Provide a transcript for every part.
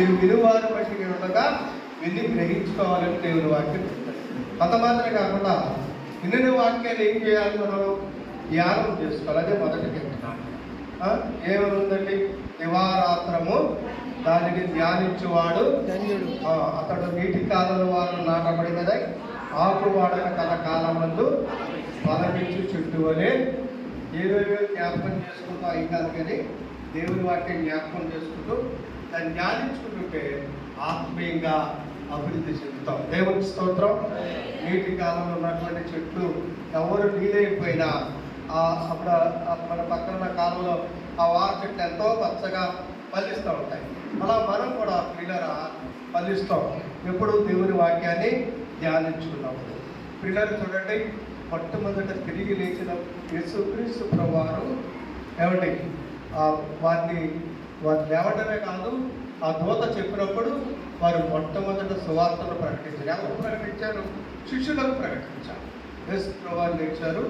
మీరు వినువారు బట్టి ఉండగా విని గ్రహించుకోవాలని దేవుని వాక్యం చెప్తారు. అంత మాత్రమే కాకుండా విన్న వాక్యాన్ని ఏం చేయాలి, మనం ధ్యానం చేసుకోవాలి. అదే మొదటి చెప్తున్నాను. ఏమనుందండి, దివారాత్రము దానిని ధ్యానించువాడు అతడు నీటి కాలంలో వారు నాటబడినదై ఆకువాడక తన కాలమందు ఫలమిచ్చు చుట్టూ వలె ఏవేవో జ్ఞాపకం చేసుకుంటూ అయి కాదు, కానీ దేవుని వాక్యం జ్ఞాపకం చేసుకుంటూ దాన్ని ధ్యానించుకుంటుంటే ఆత్మీయంగా అభివృద్ధి చెందుతాం. దేవుని స్తోత్రం. నీటి కాలంలో ఉన్నటువంటి చెట్లు ఎవరు నీళ్ళైపోయినా అప్పుడు మన పక్కన కాలంలో ఆ వార చెట్లు ఎంతో పచ్చగా ఫలిస్తూ ఉంటాయి. అలా మనం కూడా పిల్లరా ఫలిస్తాం ఎప్పుడు దేవుని వాక్యాన్ని ధ్యానించుకున్నప్పుడు. పిల్లలు చూడండి, మొట్టమొదట తిరిగి లేచిన యేసుక్రీస్తు ప్రభువారు ఏమండి వారిని లేవడమే కాదు, ఆ దూత చెప్పినప్పుడు వారు మొట్టమొదట సువార్తను ప్రకటించారు. ఎవరు ప్రకటించారు? శిష్యులకు ప్రకటించారు. యేసు ప్రభువారు లేచారు,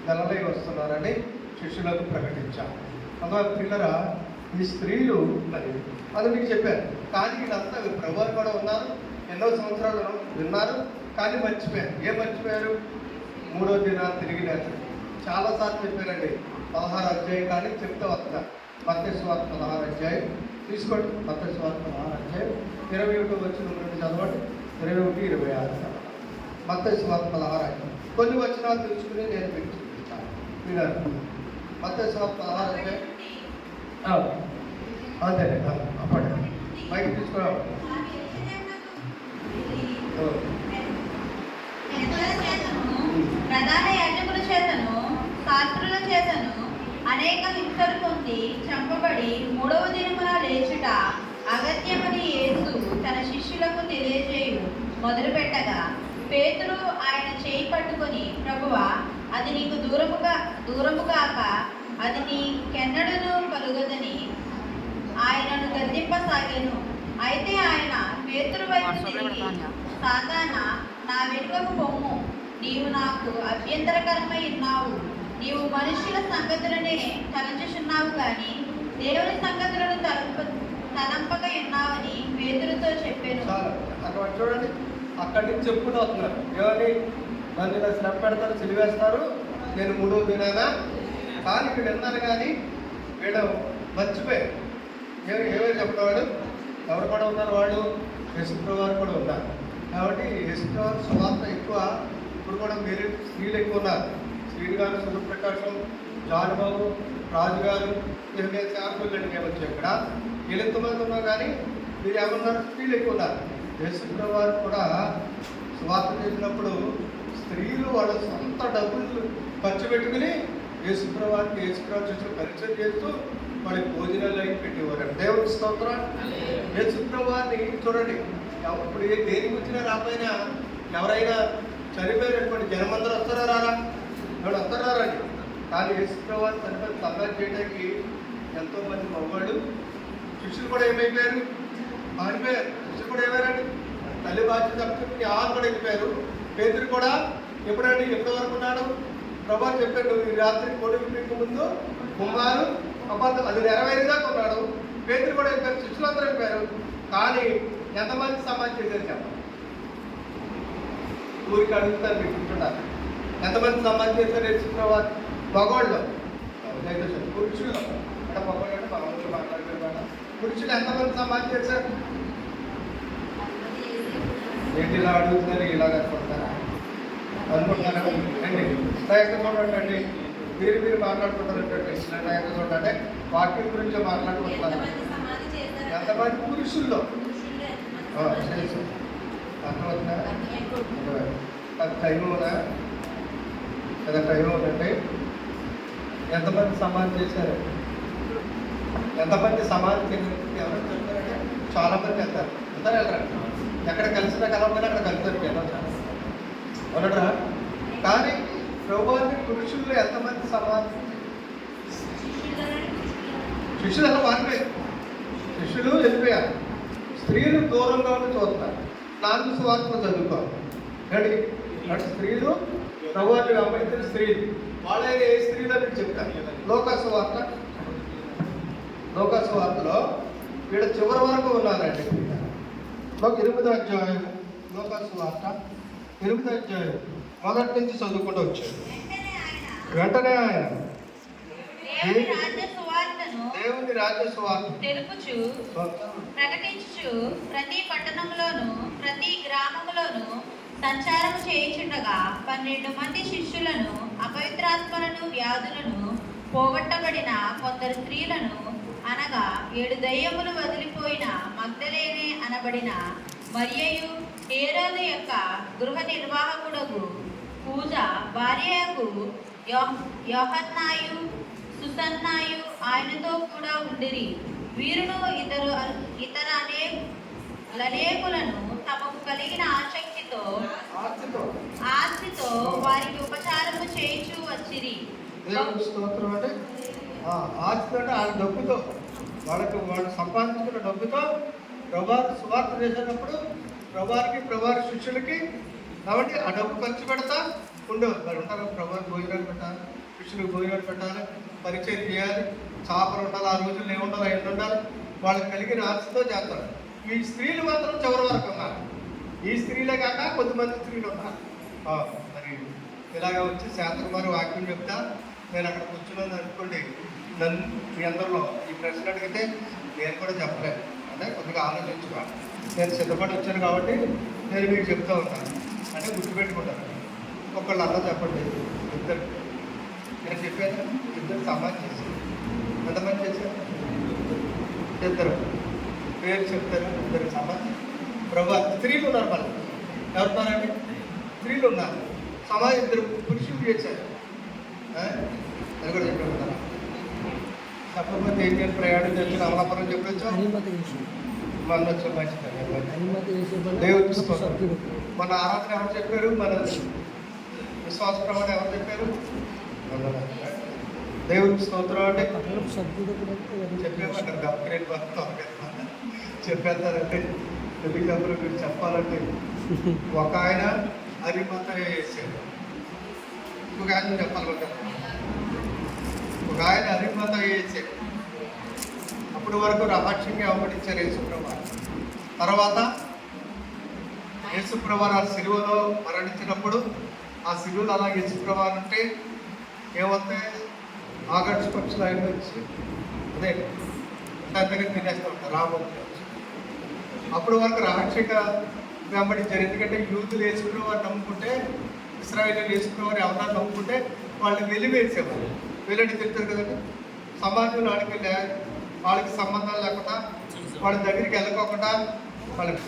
గలిలయ వస్తున్నారని శిష్యులకు ప్రకటించారు. అందువల్ల పిల్లరా, ఈ స్త్రీలు మరి అది మీకు చెప్పారు, కానీ వీళ్ళంతా ప్రభువారు కూడా ఉన్నారు, ఎన్నో సంవత్సరాలు విన్నారు, కానీ మర్చిపోయారు. ఏం మర్చిపోయారు? 3వ దినాన్ని తిరిగి లేచారు. చాలాసార్లు చెప్పారండి. 16 అధ్యాయం కానీ చెప్తే వస్తున్నారు. మత్తయి సువార్త 16 అధ్యాయం తీసుకోండి. మత్తయి సువార్త 16 అధ్యాయం 21 వచ్చిన నుండి చదవండి. 21, 26. మత్తయి సువార్త 16 అధ్యాయం కొన్ని వచనాలు తెలుసుకుని నేను మీకు చూపించాను. విన్నారు? మత్తయి సువార్త 16 అధ్యాయం అంతే అప్పటి బయట తీసుకురా. ప్రధాన యాజకుల చేతను శాస్త్రుల చేతను అనేక హింసలు పొంది చంపబడి 3వ దినమున లేచుట అగత్యమని యేసు తన శిష్యులకు తెలియజేయు మొదలుపెట్టగా పేతురు ఆయన చేయి పట్టుకొని, ప్రభువా, అది నీకు దూరము కాక అది నీకెన్నడూ కలుగదని ఆయనను గద్దింపసాగాను. అయితే ఆయన పేతురు వైపు తిరిగి, సాతానా, నా వెనుకకు పొమ్ము, నీవు నాకు అభ్యంతరకరమై ఉన్నావు. నీవు మనుష్యుల సంగతులనే తలంచుచున్నావు కానీ దేవుని సంగతులను తలంపక ఉన్నావని పేతురుతో చెప్పాను. అక్కడ చూడండి, అక్కడి నుంచి చెప్పుకుంటూ వస్తున్నారు. ఎవరి నన్ను ఇలా శ్రమ పెడతారు, సిలివేస్తారు, నేను 3వ దినానా. కానీ ఇక్కడ విన్నారు, కానీ వీడు మర్చిపోయారు. ఏమేమి చెప్పేవాడు? ఎవరు కూడా ఉన్నారు? వాళ్ళు యేసుప్రభువారు కూడా ఉన్నారు. కాబట్టి యేసుప్రభువారు సువార్త ఎక్కువ. ఇప్పుడు కూడా మీరు స్త్రీలు ఎక్కువ ఉన్నారు. శ్రీని గారు, సూర్యప్రకాశం, జాన్ బాబు, రాజు గారు, శాంతులండి మేము వచ్చి ఇక్కడ ఎంతమంది ఉన్నారు, కానీ మీరు ఏమన్నారు? స్త్రీలు ఎక్కువ ఉన్నారు. యేసుప్రభువారు కూడా సువార్త చేసినప్పుడు స్త్రీలు వాళ్ళ సొంత డబ్బులు ఖర్చు పెట్టుకుని యేసుప్రభువారికి యేసుప్రభు చేసిన పరిచయం చేస్తూ వాళ్ళకి భోజనాలు అయి పెట్టేవారు. దేవుడి స్తోత్రం. యేసుప్రభువారిని చూడండి, ఇప్పుడు దేనికి వచ్చినా రాపోయినా ఎవరైనా చనిపోయినటువంటి జనమందరూ వస్తారా రారా? ఎవరు వస్తారారండి. కానీ యేసుప్రభువారిని చనిపోయి సమాధి చేయడానికి ఎంతోమంది మగవాళ్ళు, శిష్యులు కూడా ఏమైపోయారు? మారిపోయారు. శిష్యులు కూడా ఏమైనారండి? తల్లి బాధ్యత తప్పుకుని ఆరు కూడా వెళ్ళిపోయారు. పేతురు కూడా ఎప్పుడండి, ఎప్పటి వరకు ఉన్నాడు? ప్రభు చెప్పాడు, నువ్వు ఈ రాత్రి కొడుకు మీకు ముందు కుమారు అబద్ధం, అది నెరవేరేదాకా ఉన్నాడు. పేతురు కూడా వెళ్ళిపోయారు, శిష్యులందరూ వెళ్ళిపోయారు. కానీ ఎంతమంది సమాధి చేశారు చెప్పండి? ఊరికి అడుగుతారు, మీకు ఉంటున్నారు. ఎంతమంది సమాధి చేశారు? యేసుప్రభువారు మగవాళ్ళు, పురుషులు అంటే మగవాళ్ళు అంటే మగవాళ్ళు మాట్లాడుతున్నారు. పురుషులు ఎంతమంది సమాధి చేశారు? ఏంటి ఇలా అడుగుతున్నారు? ఇలా కనుకుంటారా అనుకుంటున్నారా అండి? చూడండి, మీరు మాట్లాడుకుంటారంటే చూడండి, వాక్యం గురించి మాట్లాడుకుంటున్నారు. ఎంతమంది పురుషుల్లో అర్థమవుతుందా? అది టైం ఉందా? కదా టైం ఉందంటే ఎంతమంది సమాధి చేశారు? ఎంతమంది సమాధి ఎవరైనా చెప్తారంటే చాలా మంది వెళ్తారు. అందరూ వెళ్ళరా? ఎక్కడ కలిసినా కలవకపోయినా అక్కడ కలుగుతారు అవునరా? కానీ ప్రభువారిని పురుషుల్లో ఎంతమంది సమాధి? శిష్యులు అలా మారిపోయారు. శిష్యులు వెళ్ళిపోయారు. స్త్రీలు దూరంగా ఉండి చూస్తారు. 4 సువార్తలు చదువుకోవాలి. రెడీ? స్త్రీలు ప్రభువారిని వెంబడించిన స్త్రీలు, వాళ్ళైనా ఏ స్త్రీలు అని చెప్తారు. లోకా సువార్తలో వీళ్ళ చివరి వరకు ఉన్నారండి. ఒక 8వ అధ్యాయం లోకాసు వార్త 8వ అధ్యాయం మొదటి నుంచి చదువుకుంటూ వచ్చాడు. వెంటనే ఆయన దేవుని రాజ్య సువార్త తెలుపుచు ప్రకటించుచు ప్రతి పట్టణంలోను ప్రతి గ్రామములోను సంచారము చేయుచుండగా 12 మంది శిష్యులను అపవిత్రాత్మలను వ్యాధులను పోగొట్టబడిన కొందరు స్త్రీలను అనగా 7 దయ్యములు వదిలిపోయిన మగ్దలేనే అనబడిన మరియయు హేరోదు యొక్క గృహ నిర్వాహకుడగు పూజ భార్యకు యోహన్నాయు సుసన్నాయు ఆయనతో కూడా ఉండిరి. వీరును ఇతర అనేకులను తమకు కలిగిన ఆస్తితో వారికి ఉపచారము చేయించు వచ్చిరి. దేవుని స్తోత్రం. అంటే ఆస్తి అంటే ఆ డబ్బుతో వాళ్ళు సంపాదించుకున్న డబ్బుతో ప్రభువారు సువార్త చేసేటప్పుడు ప్రభువారి శిష్యులకి కాబట్టి ఆ డబ్బు ఖర్చు పెడతా ఉండేవారు. మరి ఉంటారు ప్రభువారికి భోజనాలు పెట్టాలి, శిష్యులకు భోజనాలు పెట్టాలి, పరిచయం చేయాలి, చేపలు ఉండాలి, ఆ రోజుల్లో ఏముండాలి ఎన్ని ఉండాలి, వాళ్ళకి కలిగిన ఆస్తితో చేస్తారు. ఈ స్త్రీలు మాత్రం చివరి వరకు ఉన్నారు. ఈ స్త్రీలే కాక కొంతమంది స్త్రీలు ఉన్నారు. మరి ఇలాగ వచ్చి శాంతకుమారి వాక్యం చెప్తా నేను అక్కడ కూర్చున్నాను అనుకోండి, నన్ను మీ అందరిలో ఈ ప్రశ్న అడిగితే నేను కూడా చెప్పలేను. అంటే కొద్దిగా ఆలోచించుకోవాలి. నేను సిద్ధపడి వచ్చాను కాబట్టి నేను మీకు చెప్తూ ఉంటాను. అంటే గుర్తుపెట్టుకుంటాను. ఒకళ్ళు అలా చెప్పండి, ఇద్దరు నేను చెప్పాను, ఇద్దరు సమాధి చేశారు. ఎంతమంది చేశారు? ఇద్దరు పేరు చెప్తారు, ఇద్దరు సమాధి. ప్రభు స్త్రీలు ఉన్నారు, మళ్ళీ ఎవరున్నారండి? స్త్రీలు ఉన్నారు. సమాజం ఇద్దరు పురుషులు చేశారు. అది కూడా చెప్పారు. చెప్పకపోతే ఏం చేయాలి? ప్రయాణం చేసిన అమలాపురం చెప్పొచ్చు, మన వచ్చే మంచిది. దేవుడు మన ఆరాధన ఎవరు చెప్పారు? మన విశ్వాస ప్రమాణం ఎవరు చెప్పారు? దేవుడికి స్తోత్రం. అంటే చెప్పేమంటారు అప్గ్రేడ్ చెప్పేస్తారంటే ఎన్నికప్పుడు మీరు చెప్పాలంటే ఒక ఆయన అరిమత వేసాడు, ఇంకొక ఆయన చెప్పాలంటారు. ఒక ఆయన అరిమత వేసాడు. అప్పటి వరకు రహస్యంగా అవబడించారు యేసుప్రభు. తర్వాత యేసుప్రభు ఆ సిలువలో మరణించినప్పుడు ఆ సిలువలు అలా యేసుప్రభు అంటే ఏమవుతాయి? ఆగర్ష పక్షులు ఆయన వచ్చి అదే దాని దగ్గర తినేస్తూ ఉంటారు రాబోతు. అప్పటి వరకు రహస్యంగా వెంబడించారు. ఎందుకంటే యూతులు యేసుప్రభు వారు నమ్ముకుంటే, ఇశ్రాయేలీయులు యేసుప్రభు వారు ఎవరన్నా నమ్ముకుంటే వాళ్ళు వెలివేసేవారు. వెల్లడి తెలుస్తారు కదండి. సమాజంలో ఆడికి వాళ్ళకి సంబంధాలు లేకుండా, వాళ్ళ దగ్గరికి వెళ్ళకోకుండా వాళ్ళకి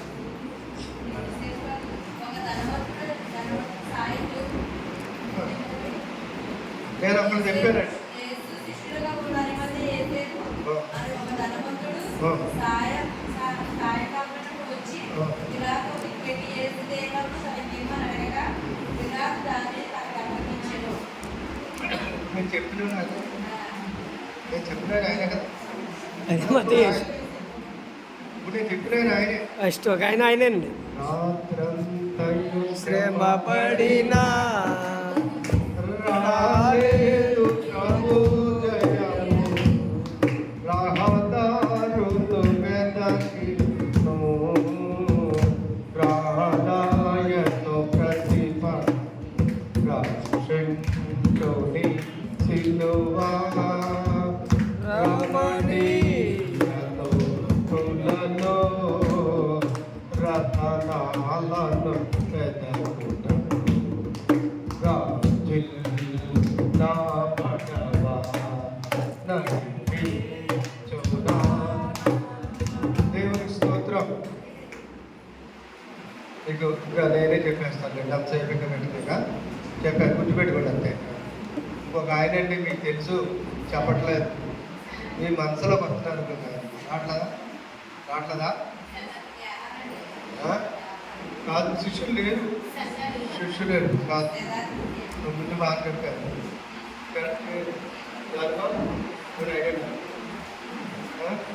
నేను అక్కడ చెప్పానండి. నేను చెప్పినాను అదే, నేను చెప్పినాను ఆయన కదా. ఇప్పుడు నేను చెప్పినాను ఆయనే. ఫస్ట్ ఒక ఆయనండి. శ్రమ పడినా రాలేదు ప్రభు జయము, రహదారులు వెదకిను, ప్రాణాయను ప్రతిభ రక్షించుని సిలువా రమణీయను తులలో రతనాలను వెదకుట దేవుని స్తోత్రం. మీకు ఇంకా నేనే చెప్పేస్తాను. నేను అంతసేపు ఇంకా పెట్టినాక చెప్పాను, గుర్తుపెట్టుకోండి అంతే. ఇంకొక ఆయన అండి మీకు తెలుసు, చెప్పట్లేదు, మీ మనసులో పడుతున్నారు రాట్లదా కాదు. శిష్యులు లేరు కాదు. ముందు బాగా చెప్పారు.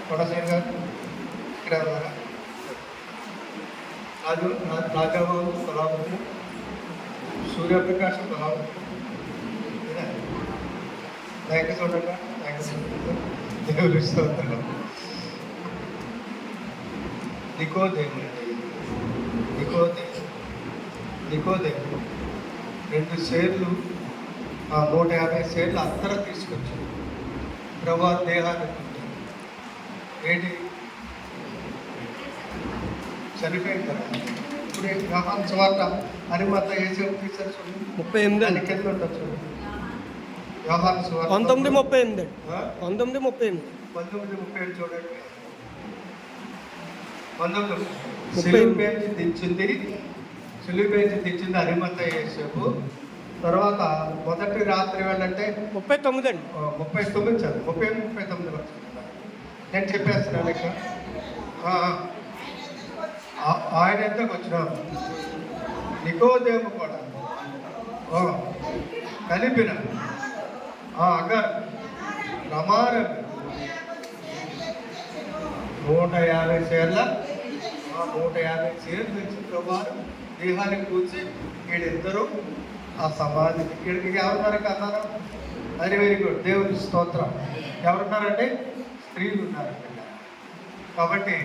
కొడసేన్ గారు ఇక్కడ ఉన్నారా? రాజాబాబు కళాపతి, సూర్యప్రకాశం కళాపతి, చూడండి దేవుడు స్తోత్రం. నికోదేము రెండు షేర్లు 150 షేర్లు అందరూ తీసుకొచ్చారు. ప్రభా దేహాన్ని పుట్టారు. ఏంటి చనిపోయిన తర్వాత ఇప్పుడు యోహాను సువార్త అరిమత యేసు తీశారు చూడండి, 38 దాని కింద ఉంటుంది చూడండి. యోహాను సువార్త 19:38 ఆ? 19:38 19:37 చూడండి. 19 సిలువ పేర్చి తెచ్చింది అరిమత యేసేపు. తర్వాత మొదటి రాత్రి వెళ్ళంటే 39 అండి. 39 చదువు 39 వరకు నేను చెప్పేస్తున్నాను ఇక్కడ. ఆయన ఎంతకు వచ్చినాం నికోదేము కూడా కలిపిన అగర్ రమారమి 150 షేర్ల 150 షేర్లు తెచ్చి ప్రభువారు దేహాన్ని కూర్చి వీళ్ళిద్దరూ ఆ సమాధికి వీడికి ఎవరున్నారు అన్నారు. అది వెరీ గుడ్, దేవుని స్తోత్రం. ఎవరున్నారంటే స్త్రీలు ఉన్నారు. కాబట్టి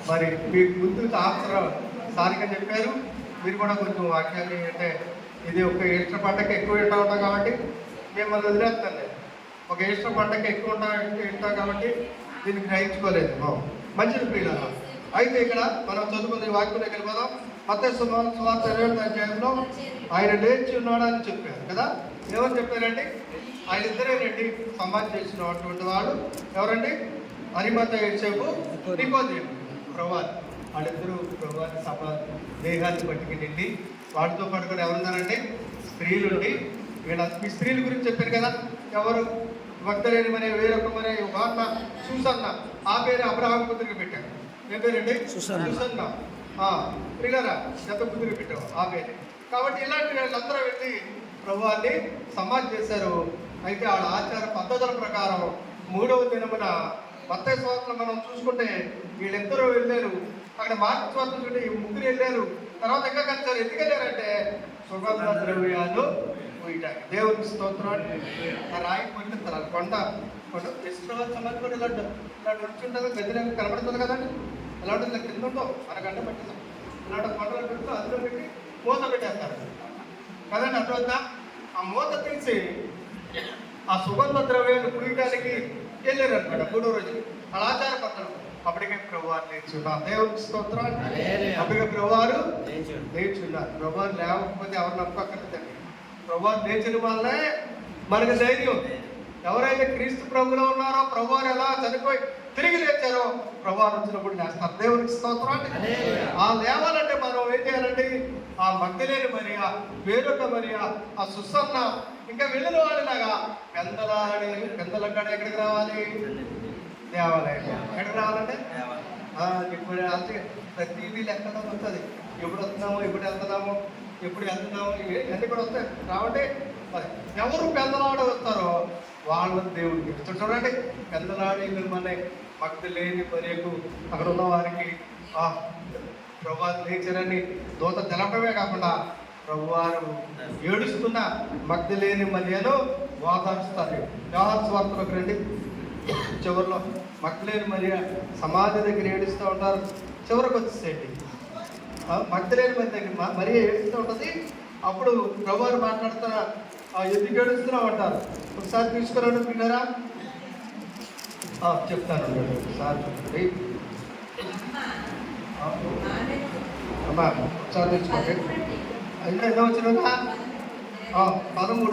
మరి మీకు ముందు ఆఫ్టర్ సారిగా చెప్పారు. మీరు కూడా కొంచెం వాక్యాన్ని అంటే ఇది ఒక ఈస్టర్ పంటకి ఎక్కువ ఉంటాం కాబట్టి మిమ్మల్ని వదిలేస్తాను లేదు. ఒక ఈస్టర్ పంటకి ఎక్కువ ఉంటాం కాబట్టి దీన్ని గ్రహించుకోలేదు. మంచిది ప్రియులారా. అయితే ఇక్కడ మనం చదువుకునే వాక్యం దగ్గర పోదాం. మత్తయి సువార్త 20వ అధ్యాయంలో ఆయన లేచి ఉన్నాడు అని చెప్పారు కదా. ఏమని చెప్పారండి? ఆయన ఇద్దరేనండి సమాధి చేసినటువంటి వాడు ఎవరండి? అరిమత యేసేపు, నికోదేము. ప్రభువారు వాళ్ళిద్దరూ ప్రభువారి సమాధి దేహాన్ని పట్టుకుని వాటితో పాటు కూడా ఎవరున్నారండి? స్త్రీలుండి. మీ స్త్రీల గురించి చెప్పారు కదా. ఎవరు? భక్తులేని మరి వేరొక మరి వార్త సూసన్న, ఆ పేరు అబ్రహాం కూతురికి పెట్టారు. ఏ పేరండి? సూసన్న. ప్రియులారా, ఎంత కూతురికి పెట్టావు ఆ పేరు. కాబట్టి ఇలాంటి వాళ్ళందరూ వెళ్ళి ప్రభువాన్ని సమాధి చేశారు. అయితే వాళ్ళ ఆచార పద్ధతుల ప్రకారం 3వ దినమున మత్తయి సువార్తలో మనం చూసుకుంటే వీళ్ళిద్దరూ వెళ్ళారు. అక్కడ మార్కు సువార్త చూడండి, ఈ ముగ్గురు వెళ్ళారు. తర్వాత ఇంకా కలిసారు. ఎందుకు వెళ్ళారంటే సుగంధ ద్రవ్యాలు పోయటానికి. దేవునికి స్తోత్రాన్ని రాయి పోయిన కొండ సమాధి కూడా ఇలాంటి నడుచుంటుంది. గదిలో కనబడుతుంది కదండి. ఎలా ఉంటుంది? కింద ఉండవు, మనకంటే పట్టిస్తాం. ఇలాంటి కొండలు పెడుతూ అందులో పెట్టి మూత పెట్టేస్తారు కదండి. అర్థమవుతుందా? ఆ మూత తీసి ఆ సుగంధ ద్రవ్యాలు పూయటానికి వెళ్ళారు అనమాట 3వ రోజు. వాళ్ళ ఆచార పద్ధతులు. అప్పటికే ప్రభువారు లేచున్నారు. దేవునికి స్తోత్రాలు. అప్పటికే ప్రభువారు లేచున్నారు. ప్రభువారు లేకపోతే ఎవరు నమ్మకక్కర్లేదండి. ప్రభువారు లేచిన వల్లే మనకు ధైర్యం. ఎవరైతే క్రీస్తు ప్రభులో ఉన్నారో, ప్రభువారు ఎలా చనిపోయి తిరిగి లేచారో ప్రభువారు వచ్చినప్పుడు లేస్తారు. దేవునికి స్తోత్రాలు. ఆ లేవాలంటే మనం ఏం చేయాలండి? ఆ మగ్ధలేని మరియా, వేరొక మరియా, ఆ సుసన్న, ఇంకా వెళ్ళిన వాళ్ళలాగా పెందల కాడ ఎక్కడికి రావాలి? దేవాలయం. ఎక్కడికి రావాలంటే ఇప్పుడు ప్రతిదీ లెక్కలో వస్తుంది. ఎప్పుడు వస్తున్నాము, ఎప్పుడు వెళ్తున్నాము, ఇవన్నీ కూడా వస్తాయి. కాబట్టి మరి ఎవరు పెందలాడ వస్తారో వాళ్ళు దేవుడికి ఇష్టం. చూడండి, పెందలాడి మన మగ్ధలేని మరియకు అక్కడ ఉన్న వారికి ప్రభువారు లేచారని దూత తెలపడమే కాకుండా ప్రభువారు ఏడుస్తున్న మగ్ధలేని మరియను ఓదార్చుతారు. యోహాను సువార్తలోకి రండి. చివరిలో మగ్ధలేని మరియ సమాధి దగ్గర ఏడుస్తూ ఉంటారు. చివరికి వచ్చేసేయండి. మగ్ధలేని మరి దగ్గర మరియ ఏడుస్తూ ఉంటుంది. అప్పుడు ప్రభువారు మాట్లాడుతున్న ఎందుకు ఏడుస్తున్నావు అంటారు. ఒకసారి తీసుకురండి పిల్లరా. చెప్తాను ఒకసారి చూడండి. అమ్మా ఒకసారి తెచ్చుకోండి. అయితే ఎంత వచ్చినా 13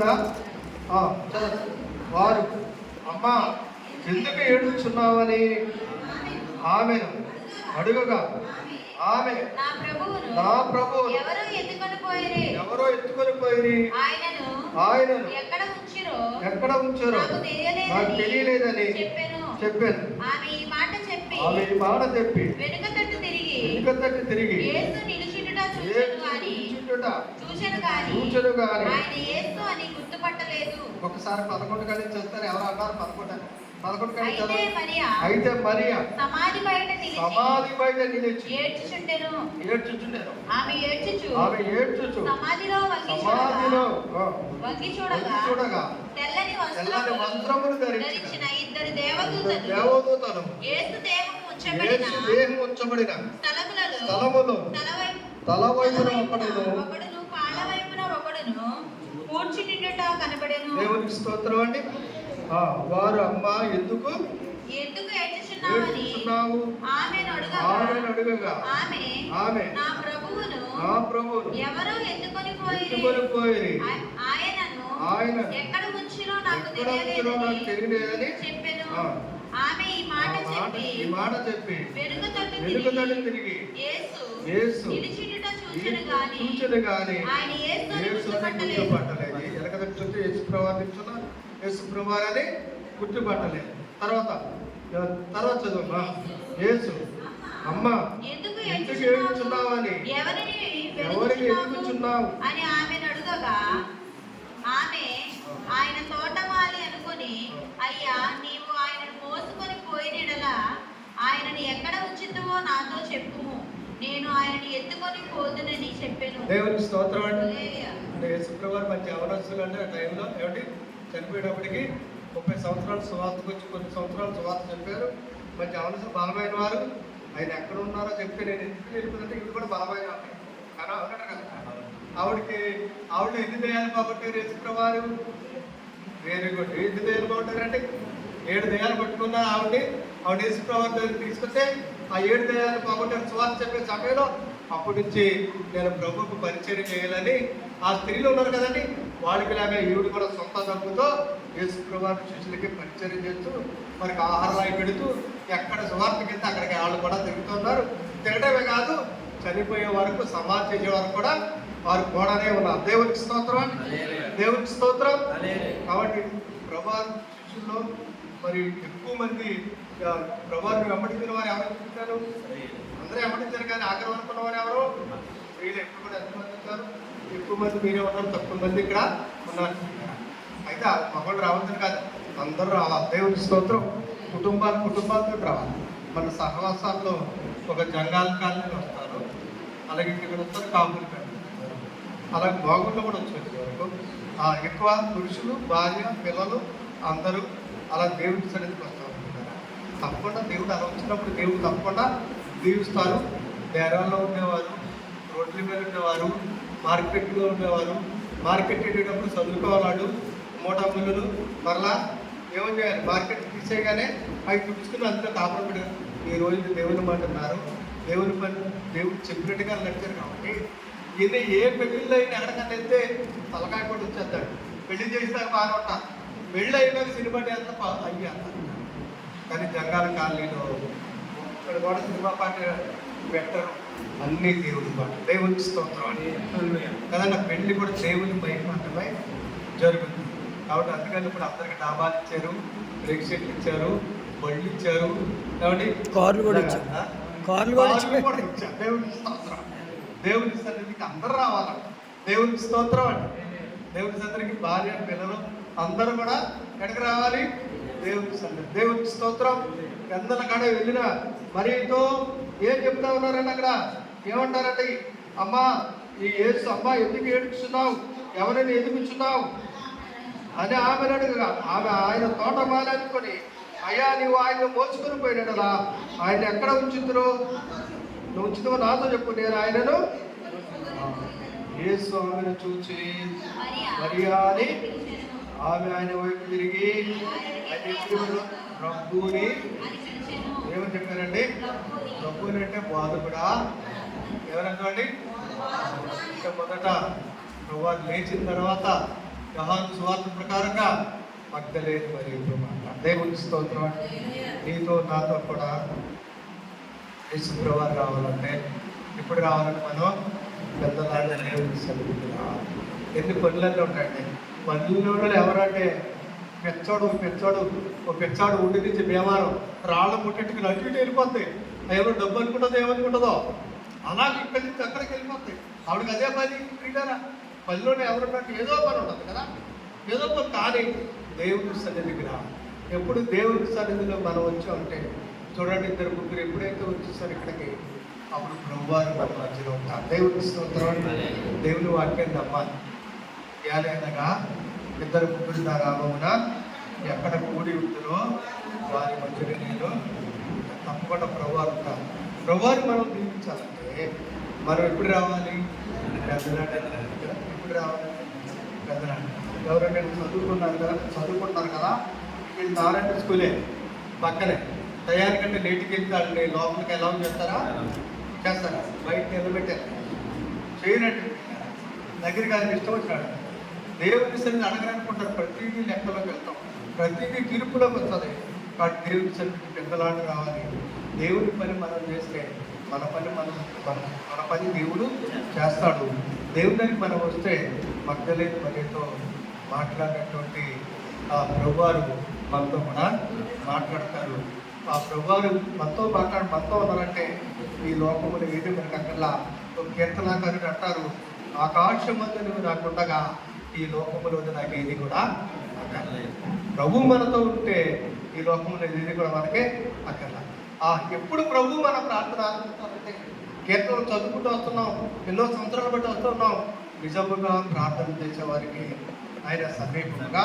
వారు అమ్మా ఎందుకు ఏడుచున్నావని ఆమెను అడుగగా ఆమె నా ప్రభువు ఎవరో ఎత్తుకొని పోయి ఆయనను ఎక్కడ ఉంచారో నాకు తెలియలేదని చెప్పాను. ఆమె ఈ మాట చెప్పి వెనుక తట్టు తిరిగి చూచెను గాని ఒకసారి 11 గంటలు చదువుతారు. ఎవరు అన్నారు 11 గంటలు? అయితే మరియా సమాధి బయట నిలిచి ఏడ్చుచుండెను. ఆమె ఏడ్చుచు సమాధిలో వంగి చూడగా తెల్లని వస్త్రములు ధరించిన 2 దేవదూతలు యేసు దేహము ఉంచబడిన దేహం ఉంచబడిన స్థలములో తల వైపున ఒకడును కాళ్ళ వైపున ఒకడును కూర్చి నిండుట కనబడెను. దేవునికి స్తోత్రం అండి. వారు అమ్మ ఎందుకు ఏడ్చుచున్నావు ఆమెను అడుగగా ఆమె నా ప్రభువును ఎవరో ఎత్తుకొని పోయిరి, ఆయనను ఎక్కడ ఉంచినో నాకు తెలియలేదని చెప్పెను. ఆమె ఈ మాట చెప్పి వెనుక తట్టు తిరిగి యేసు నిలిచియుండుట చూచెను గాని ఆయన యేసుని గుర్తుపట్టలేదు. యేసు ప్రభువారని గుర్తుపట్టలేదు. తర్వాత చదువు. యేసు అమ్మ ఎందుకు ఏడుచున్నావు అని ఎవరికి ఎదుగుచున్నావు అని ఆమెను అడుగగా ఆమె ఆయన తోటమాలి అనుకుని, అయ్యా నీవు ఆయనను మోసుకొని పోయినడలా ఆయనని ఎక్కడ ఉంచుతావో నాతో చెప్పుము, నేను ఆయనని ఎత్తుకొని పోదునని చెప్పాను. దేవునికి స్తోత్రం అండి. శుక్రవారం మంచి అవనస్తులు అంటే ఆ టైంలో ఏమిటి చనిపోయేటప్పటికి 30 సంవత్సరాలు సువార్తకు వచ్చి కొన్ని సంవత్సరాలు సువార్త చెప్పారు. మంచి అవనస్తులు బలమైన వారు. ఆయన ఎక్కడ ఉన్నారో చెప్తే నేను ఎందుకు వెళ్ళిపోతుంటే ఇది కూడా బలమైన కానీ అవునట కదా. ఆవిడ ఎన్ని దయాలు పోగొట్టారు యేసుప్రభువారు? Very good. ఎన్ని దయాలు పోగొట్టారంటే 7 దయాలు పట్టుకున్నారు ఆవిడ యేసుప్రభువారి దగ్గరికి తీసుకొస్తే ఆ 7 దయాలు పోగొట్టారు సువార్త చెప్పే సమయంలో. అప్పటి నుంచి నేను ప్రభువుకు పరిచయం చేయాలని ఆ స్త్రీలు ఉన్నారు కదండి, వాళ్ళకి లాగా ఈవిడ కూడా సొంత డబ్బుతో యేసుప్రభువారి శిష్యులకి పరిచయం చేస్తూ మనకి ఆహారాలు పెడుతూ ఎక్కడ సువార్తకి వెళ్తే అక్కడికి వాళ్ళు కూడా తిరుగుతున్నారు. తిరగడమే కాదు, చనిపోయే వరకు సమాధి చేసే వరకు కూడా వారు కూడానే ఉన్నారు. దేవునికి స్తోత్రం, దేవునికి స్తోత్రం. కాబట్టి ప్రభావి శిష్యుల్లో మరి ఎక్కువ మంది ప్రభావిని వెంబడించిన వారు ఎవరు చెప్తారు? అందరూ వెంబడించారు కానీ ఆఖరి అనుకున్న వారు ఎవరు? వీళ్ళు ఎక్కువ కూడా ఎంతమంది ఉంటారు? ఎక్కువ మంది మీరే ఉన్నారు, తక్కువ మంది ఇక్కడ ఉన్నారు. అయితే మగవాళ్ళు రావద్దని కాదు, అందరూ రావాలి. దేవుని స్తోత్రం. కుటుంబాలతో రావాలి. మన సహవాసాల్లో ఒక జంగాల కాలనీ వస్తారు, అలాగే ఇక్కడ వస్తారు కాపులు పెడతారు, అలాగే బాగుండా కూడా వచ్చేది వరకు ఎక్కువ పురుషులు, భార్య, పిల్లలు అందరూ అలా దేవుడి సన్నిధికి వస్తూ ఉంటున్నారు. తప్పకుండా దేవుడు అలా వచ్చినప్పుడు దేవుడు తప్పకుండా దీవిస్తారు. డేరాల్లో ఉండేవారు, రోడ్ల మీద ఉండేవారు, మార్కెట్లో ఉండేవారు, మార్కెట్ వెళ్ళేటప్పుడు చదువుకోవాలాడు మూటా ముళ్ళు మరలా ఏమో చేయాలి, మార్కెట్ తీసేయగానే అవి చూపించుకుని అందులో కాపురం పెట్టారు. ఈ రోజు దేవుని మాట అన్నారు, దేవుడు చెప్పినట్టుగా నడిచారు. కాబట్టి ఈయన ఏ పెళ్ళిళ్ళు అయినా ఎక్కడికన్నా వెళ్తే తలకాయ కూడా వచ్చేస్తాడు. పెళ్లి చేసినాక బాగా ఉంటారు, పెళ్ళి అయినాక సినిమా అంతా అయ్యి అంటారు. కానీ జంగాల కాలనీలో ఇక్కడ కూడా సినిమా పాట పెట్టరు, అన్నీ దేవుడి పాట. దేవునికి స్తోత్రం అని కదన్న. పెళ్లి కూడా దేవుని మహిమాటమై జరుగుతుంది. కాబట్టి అందుకని ఇప్పుడు అందరికి డాబాలు ఇచ్చారు, బ్రేక్ షీట్లు ఇచ్చారు, బళ్ళు ఇచ్చారు, కాబట్టి కార్లు కూడా ఇచ్చారు. దేవునికి స్తోత్రం. దేవుని సన్నిధికి అందరూ రావాలంట. దేవునికి స్తోత్రం అండి. దేవుని సన్నిధికి భార్య, పిల్లలు అందరూ కూడా ఎక్కడికి రావాలి? దేవుని సన్నిధి. దేవునికి స్తోత్రం. ఎందల కాడ వెళ్ళిన మరియతో ఏం చెప్తా ఉన్నారండి? అక్కడ ఏమంటారండి? అమ్మా ఈ యేసు అమ్మా ఎందుకు ఏడుస్తున్నావు, ఎవరైనా ఎదుగుచున్నావు అని ఆమెను అడుగుగా ఆమె ఆయన తోటమాలి అనుకొని, అయ్యా నీవు ఆయన మోసుకొని పోయినాడలా, ఆయన ఎక్కడ ఉంచుతురు? నువ్వు ఉంచుతావో నాతో చెప్పు, నేను ఆయనను. యేసు ఆమెను చూచి మరియా అని ఆమె ఆయన వైపు తిరిగి ప్రభుని ఏమని చెప్పారండి? ప్రభుని అంటే బోధకుడా. ఎవరండి? ఇంకా మొదట ప్రభు లేచిన తర్వాత యోహాను సువార్త ప్రకారంగా మగ్దలేని మరియు మాట. దేవుని స్తోత్రం. నీతో నాతో కూడా యేసు ప్రభువారు రావాలంటే ఇప్పుడు రావాలంటే మనం పెద్దలాగా దేవుని సన్నిధికి రావాలి. ఎన్ని పనులన్నీ ఉంటాయండి. పనుల్లో ఎవరంటే పెచ్చాడు ఉండి నుంచి బీమారం రాళ్ళ ముట్టెట్టుకుని అటు ఇటు వెళ్ళిపోతాయి. ఎవరు డబ్బు అనుకుంటుందో ఏమనుకుంటుందో అలాగే ఇక్కడి నుంచి అక్కడికి వెళ్ళిపోతాయి. ఆవిడకి అదే పని. క్రీడారా పనిలోనే ఎవరున్నట్టు ఏదో పని ఉంటుంది కదా, ఏదో పని. కానీ దేవుని సన్నిధికి రా. ఎప్పుడు దేవుని సన్నిధిలో మనం వచ్చామంటే చూడండి, 2-3 ఎప్పుడైతే వచ్చేసారు ఇక్కడికి, అప్పుడు ప్రభువారు మన మధ్యలో ఉంటారు. దేవుని స్తోత్రం. దేవుని వాక్యాన్ని నమ్మాలి. ఏలైనగా 2-3 నామమున ఎక్కడ కూడి ఉంటుందో వారి మధ్యలో నేను తప్పకుండా ప్రభువారు ఉంటారు. ప్రభువారు మనం దీవించాలంటే మనం ఎప్పుడు రావాలి? పెద్దనాడు. ఎప్పుడు రావాలి? పెద్దనాడు. ఎవరైనా చదువుకుంటున్నారు కదా, వీళ్ళు నారాయణ స్కూలే పక్కనే. టయానికంటే లేట్కి వెళ్తాడండి, లోపలికి ఎలా చేస్తారా? బయట నిలబెట్టారు, చేయనట్టు దగ్గరికి ఆయన ఇష్టం వచ్చినాడు. దేవుని సన్నిధి అడగనుకుంటారు, ప్రతిదీ లెక్కలోకి వెళ్తాం, ప్రతిదీ తీర్పులోకి వస్తుంది. కాబట్టి దేవుని సన్నిధి పెద్దలాంటి రావాలి. దేవుని పని మనం చేస్తే మన పని దేవుడు చేస్తాడు. దేవునికి మనం వస్తే మగ్ధలేని మరియతో మాట్లాడినటువంటి ఆ ప్రభువారు మనతో కూడా మాట్లాడతారు. ఆ ప్రభువారు మనతో ఉన్నారంటే ఈ లోకములు ఏది మనకు అక్కర్లా. కీర్తనాకారుడు అంటారు, ఆకాశం వద్ద నువ్వు నాకుండగా ఈ లోకములో నాకు ఏది కూడా అక్కర్లేదు. ప్రభు మనతో ఉంటే ఈ లోకంలో ఏది కూడా మనకే అక్కర్లా. ఎప్పుడు ప్రభు మన ప్రార్థన ఆలకిస్తారంటే, కీర్తనలు చదువుకుంటూ వస్తున్నాం, ఎన్నో సంవత్సరాలు బట్టి వస్తున్నాం, నిజముగా ప్రార్థన చేసేవారికి ఆయన సమీపంగా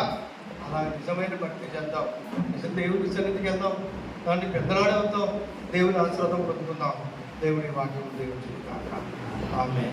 అలా నిజమైన భక్తి చేద్దాం. దేవుడి సన్నిధికి వెళ్దాం, దాన్ని పెద్దలాడే వద్దాం, దేవుని ఆశీర్వాదం పొందుకుందాం. దేవుని వాక్యం దేవుడి ఆమె.